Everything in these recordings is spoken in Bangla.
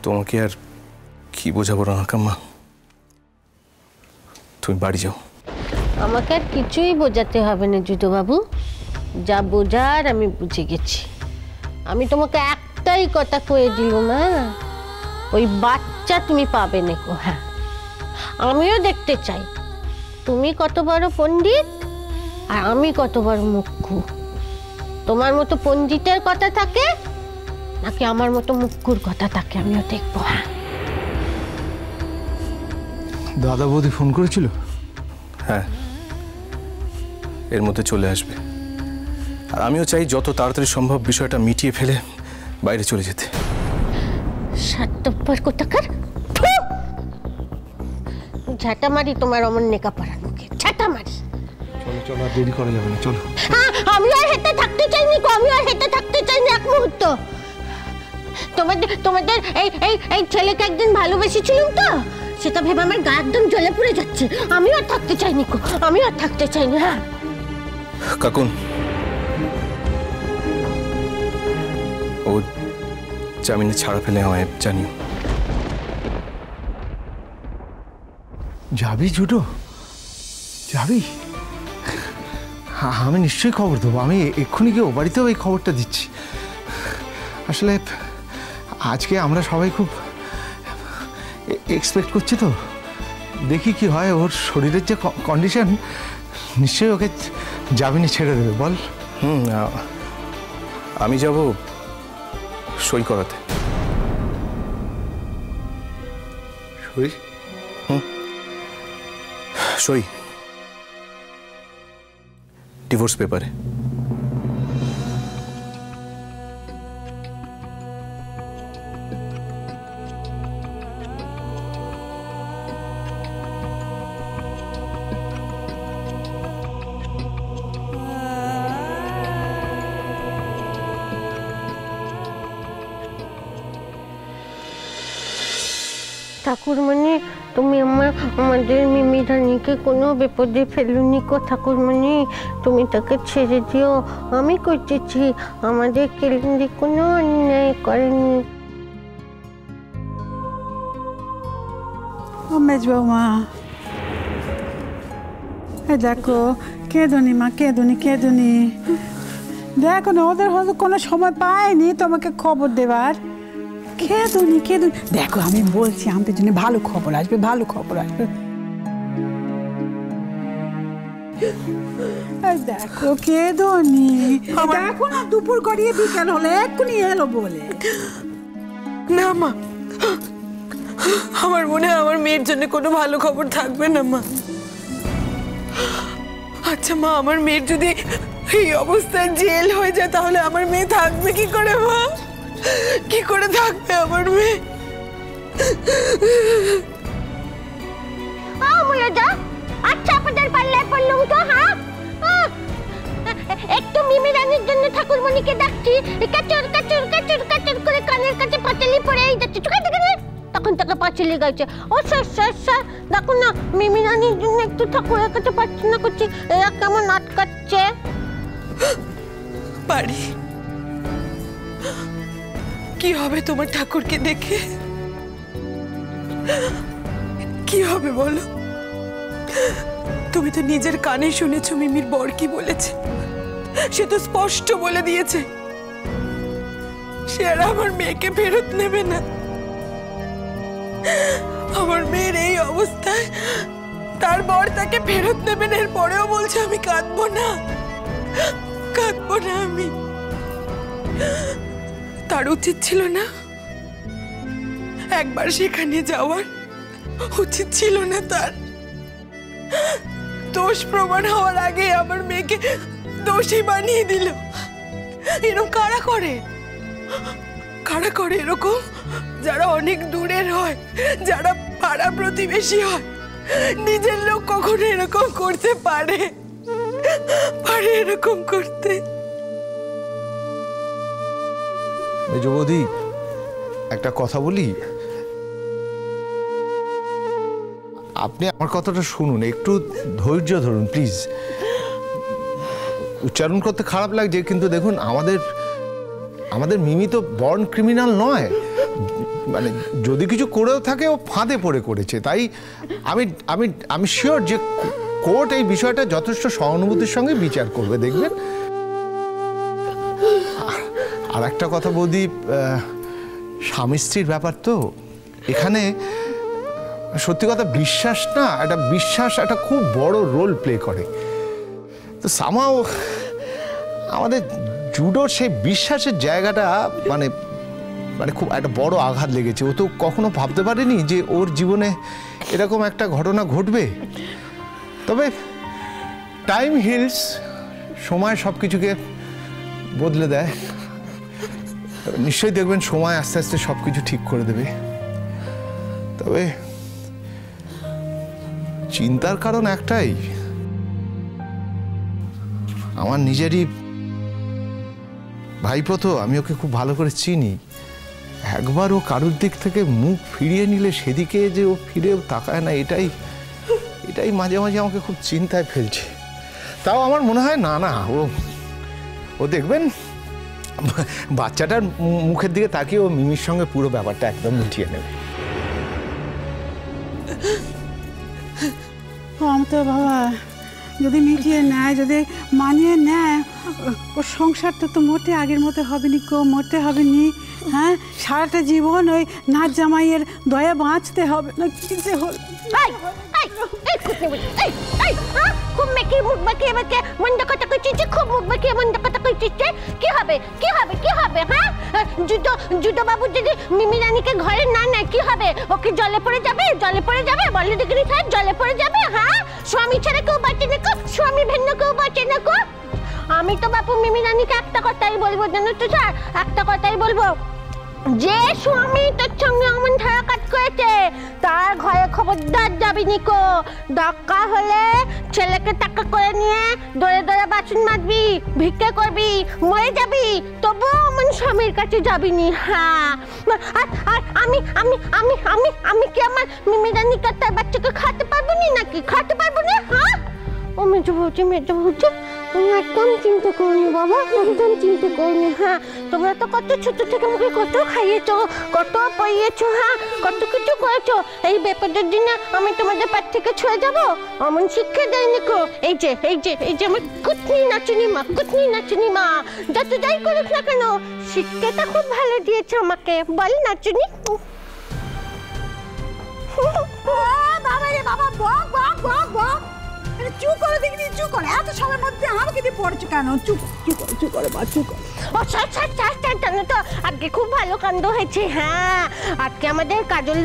তোমাকে আর কি বোঝাবো রানাকাম্মা, তুমি বাড়ি যাও। আমাকে আর কিছুই বোঝাতে হবে না যুদ্ধবাবু, যা বোঝার আমি বুঝে গেছি। আমি তোমাকে একটাই কথা কয়ে দিলাম, হ্যাঁ, ওই বাচ্চা তুমি পাবে না। হ্যাঁ, আমিও দেখতে চাই তুমি কত বড় পণ্ডিত আর আমি কত বড় মুখ্য। তোমার মতো পণ্ডিতের কথা থাকে নাকি আমার মতো মুখ্যুর কথা থাকে, আমিও দেখবো। হ্যাঁ, দাদা বৌদি ফোন করেছিল? হ্যাঁ, এর মধ্যে চলে আসবে। আর আমিও চাই যত তাড়াতাড়ি সম্ভব বিষয়টা মিটিয়ে ফেলে বাইরে চলে যেতে। স্বার্থপর কোথাকার, ঝাঁটা মারি তোমার অমন নেকা পাড়ার মুখে, ঝাঁটা মারি। চলো চলো, আর দেরি করা যাবে না, চলো। হ্যাঁ, আমি আর হেঁটে থাকতে চাইনি, আমি আর হেঁটে থাকতে চাইনি এক মুহূর্ত। তোমাদের এই ছেলেকে একদিন ভালোবেসেছিলাম তো, সেটা ভেবে আমার গা একদম জ্বলে পুড়ে যাচ্ছে। আমি আর থাকতে চাইনি, আমি আর থাকতে চাইনি। হ্যাঁ কাকুন, ও জামিনে ছাড়া পেলে আমায় জানিও। যাবি জুটো, যাবি? আমি নিশ্চয়ই খবর দেবো। আমি এক্ষুনি গিয়ে ও বাড়িতেও এই খবরটা দিচ্ছি। আসলে আজকে আমরা সবাই খুব এক্সপেক্ট করছি, তো দেখি কি হয়। ওর শরীরের যে কন্ডিশন, নিশ্চয়ই ওকে জামিনে ছেড়ে দেবে। বল। আমি যাব সই করাতে। সই? সই ডিভোর্স পেপারে। ঠাকুরমণি, তুমি আমাদের মিমি রানীকে কোনো বিপদে ফেলুনি কো ঠাকুরমণি, তুমি তাকে ছেড়ে দিও। আমি করতেছি, আমাদের কেলেন্দি কোনো অন্যায় করেনি। মেজ বৌমা, দেখো কেঁদুনি মা, কেঁদুনি। দেখো না, ওদের হয়তো কোনো সময় পায়নি তোমাকে খবর দেবার। কেঁদুনি। দেখো আমি বলছি, আমাদের জন্য ভালো খবর আসবে, ভালো খবর আসবে। দেখো কেঁদুনি, দেখো না, দুপুর গড়িয়ে বিকেল হলে এক্ষুনি এলো বলে। না মা, আমার মনে হয় আমার মেয়ের জন্য কোনো ভালো খবর থাকবে না মা। আচ্ছা মা, আমার মেয়ের যদি এই অবস্থায় জেল হয়ে যায় তাহলে আমার মেয়ে থাকবে কি করে মা? কি করে থাকবে আমার মেয়ে? আচ্ছা, আপনাদের পাল্লায় পড়লুম তো। হ্যাঁ, একটু মিমি রানীর জন্য ঠাকুরমণিকে ডাকছি, কাচর কাচর কাচর কাচর করে কানের কাছে পাঁচালি পড়েই যাচ্ছে। তখন তাকে পাঁচালি গাইছে। ও স্যার, দেখো না, মিমি রানীর জন্য একটু ঠাকুরের কাছে প্রার্থনা করছি, এরা কেমন আটকাচ্ছে। পারি। কি হবে তোমার ঠাকুরকে দেখে? কি হবে বলো? তুমি তো নিজের কানে শুনেছো মিমির বর কি বলেছে। সে তো স্পষ্ট বলে দিয়েছে সে আর আমার মেয়েকে ফেরত নেবে না। আমার মেয়ের এই অবস্থায় তার বর তাকে ফেরত নেবে না, এর পরেও বলছে আমি কাঁদবো না আমি। তার উচিত ছিল না একবার সেখানে যাওয়ার? উচিত ছিল না তার? দোষ প্রমাণ হওয়ার আগে আমার মেয়েকে দোষী বানিয়ে দিল। এরকম কারা করে এরকম? যারা অনেক দূরের হয়, যারা পাড়া প্রতিবেশী হয়। নিজের লোক কখনো এরকম করতে পারে এরকম করতে? মেজবৌদি, একটা কথা বলি, আপনি আমার কথাটা শুনুন, একটু ধৈর্য ধরুন প্লিজ। উচ্চারণ করতে খারাপ লাগছে, কিন্তু দেখুন আমাদের মিমি তো বর্ন ক্রিমিনাল নয়। মানে যদি কিছু করেও থাকে ও ফাঁদে পড়ে করেছে, তাই আমি আমি আমি শিওর যে কোর্ট এই বিষয়টা যথেষ্ট সহানুভূতির সঙ্গে বিচার করবে, দেখবেন। আর একটা কথা বৌদি, স্বামী স্ত্রীর ব্যাপার তো, এখানে সত্যি কথা বিশ্বাস না, বিশ্বাস একটা খুব বড় রোল প্লে করে। তো সামাও আমাদের জুডোর সেই বিশ্বাসের জায়গাটা মানে মানে খুব একটা বড় আঘাত লেগেছে। ও তো কখনো ভাবতে পারেনি যে ওর জীবনে এরকম একটা ঘটনা ঘটবে। তবে টাইম হিলস, সময় সব কিছুকে বদলে দেয়। নিশ্চয়ই দেখবেন সময় আস্তে আস্তে সব কিছু ঠিক করে দেবে। তবে চিন্তার কারণ একটাই, আমার নিজেরই ভাইপো তো, আমি ওকে খুব ভালো করে চিনি। একবার ও কারোর দিক থেকে মুখ ফিরিয়ে নিলে সেদিকে যে ও ফিরেও তাকায় না, এটাই মাঝে মাঝে আমাকে খুব চিন্তায় ফেলছে। তাও আমার মনে হয় না না ও দেখবেন বাচ্চাটার মুখের দিকে তাকিয়ে ও মিমির সঙ্গে পুরো ব্যাপারটা একদম মিটিয়ে নেবে। তো বাবা যদি মিটিয়ে নেয়, যদি মানিয়ে নেয়, ওর সংসারটা তো মোটে আগের মতো হবে নি গো, মোটে হবে নি। হ্যাঁ, সারাটা জীবন ওই নাচ জামাইয়ের দয়া বাঁচতে হবে না, কি যে হল। খুব মেকি মুখ বাঁকিয়ে বাঁকিয়ে মন্দ কথা কইছিস, খুব মুখ বাঁকিয়ে মন্দ কথা কইছিস। কি হবে কি হবে কি হবে? হ্যাঁ, জুতো বাবু যদি মিমি রানীকে ঘরে না নেয় কি হবে? ওকে জলে পড়ে যাবে, জলে পড়ে যাবে, বলে দেখি সাহেব, জলে পড়ে যাবে। হ্যাঁ, স্বামী ছাড়া কেউ বাঁচে না কো, স্বামী ভিন্ন কেউ বাঁচে না কো। আমি তো বাপু মিমি রানীকে একটা কথাই বলবো, জানো তো স্যার, একটা কথাই বলবো, যে স্বামী তোর সঙ্গে অমন ধারাকাট করেছে তার ঘরে খবরদার যাবি নিকো। দরকার হলে ছেলেকে টাকা করে নিয়ে দৌড়ে দৌড়ে বাসন মাজবি, ভিক্ষা করবি, মরে যাবি, তবুও অমন স্বামীর কাছে যাবি নি। হ্যাঁ, আর আমি আমি আমি আমি আমি কি আমার মিমি রানীকে তার বাচ্চাকে খাতে পারবো না নাকি? খাতে পারবো না? হ্যাঁ, ও মেজো বলছে তুমি একদম চিন্তা করনি বাবা, একদম চিন্তা করনি। হ্যাঁ, তোমরা তো কত ছোট থেকে আমাকে কত খাইয়েছো, কত পড়িয়েছো, হ্যাঁ, কত কিছু করেছো। এই ব্যাপারটার দিনে আমি তোমাদের পাশ থেকে ছুঁয়ে যাবো? অমন শিক্ষা দেয়নি কো। এই যে আমার কুতনি নাচুনি মা যত যাই করুক না কেন, শিক্ষাটা খুব ভালো দিয়েছে আমাকে। বল নাচুনি। বাবা রে বাবা, বক বক বক বক, চুপ করে দেখিনি, চুপ করে। এত সময়ের মধ্যে আমাকে দিয়ে পড়ছো কেন? চুপ চুপ করে বা চুপ করে। ও জানো তো আজকে খুব ভালো কাণ্ড হয়েছে। হ্যাঁ, আজকে আমাদের কাজল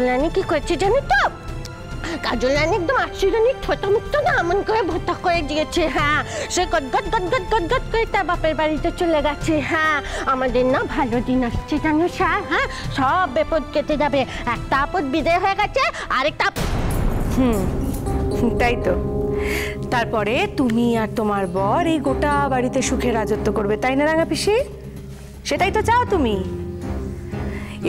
রানী কি করছে জানো তো? কাজল রানী একদম আশ্চর্যজনক ছোটো মুখটা না এমন করে ভর্তা করে দিয়েছে। হ্যাঁ, সে গদগদ করে তার বাপের বাড়িতে চলে গেছে। হ্যাঁ, আমাদের না ভালো দিন আসছে জানো স্যার। হ্যাঁ, সব বিপদ কেটে যাবে। একটা আপদ বিদায় হয়ে গেছে, আরেকটা তাই তো। তারপরে তুমি আর তোমার বর এই গোটা বাড়িতে সুখে রাজত্ব করবে, তাই না রাঙা পিসি? সেটাই তো চাও তুমি।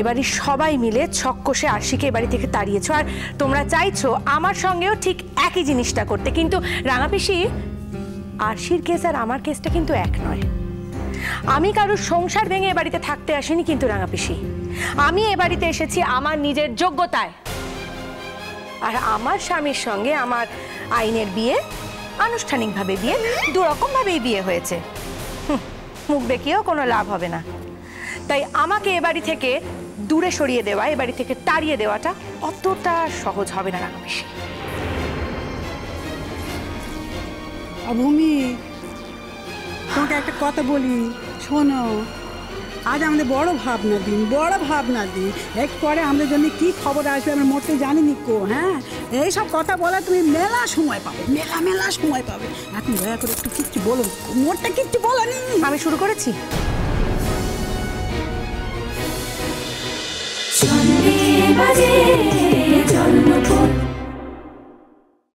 এবারে সবাই মিলে ছক কষে আরশিকে এ বাড়ি থেকে তাড়িয়েছো, আর তোমরা চাইছো আমার সঙ্গেও ঠিক একই জিনিসটা করতে। কিন্তু রাঙা পিসি, আরশির কেস আর আমার কেসটা কিন্তু এক নয়। আমি কারোর সংসার ভেঙে এ বাড়িতে থাকতে আসিনি কিন্তু রাঙা পিসি, আমি এ বাড়িতে এসেছি আমার নিজের যোগ্যতায়। আর আমার স্বামীর সঙ্গে আমার আইনের বিয়ে, আনুষ্ঠানিকভাবে বিয়ে, দুরকম ভাবেই বিয়ে হয়েছে। মুখ দেখিয়েও কোনো লাভ হবে না। তাই আমাকে এ বাড়ি থেকে দূরে সরিয়ে দেওয়া, এ বাড়ি থেকে তাড়িয়ে দেওয়াটা অতটা সহজ হবে না রাঙা পিসি। ভূমি, তোমাকে একটা কথা বলি, শোনো। আজ আমাদের বড় ভাবনা দিন। একটু পরে আমাদের জন্য কি খবর আসবে আমরা মোটে জানিনি কো। হ্যাঁ, এইসব কথা বলা তুমি মেলা সময় পাবে, মেলা সময় পাবে। এখন দয়া করে একটু কিচ্ছু বলো, মোটটা কিচ্ছু বলো নি। আমি শুরু করেছি। জন্মে বাজে জন্মপথ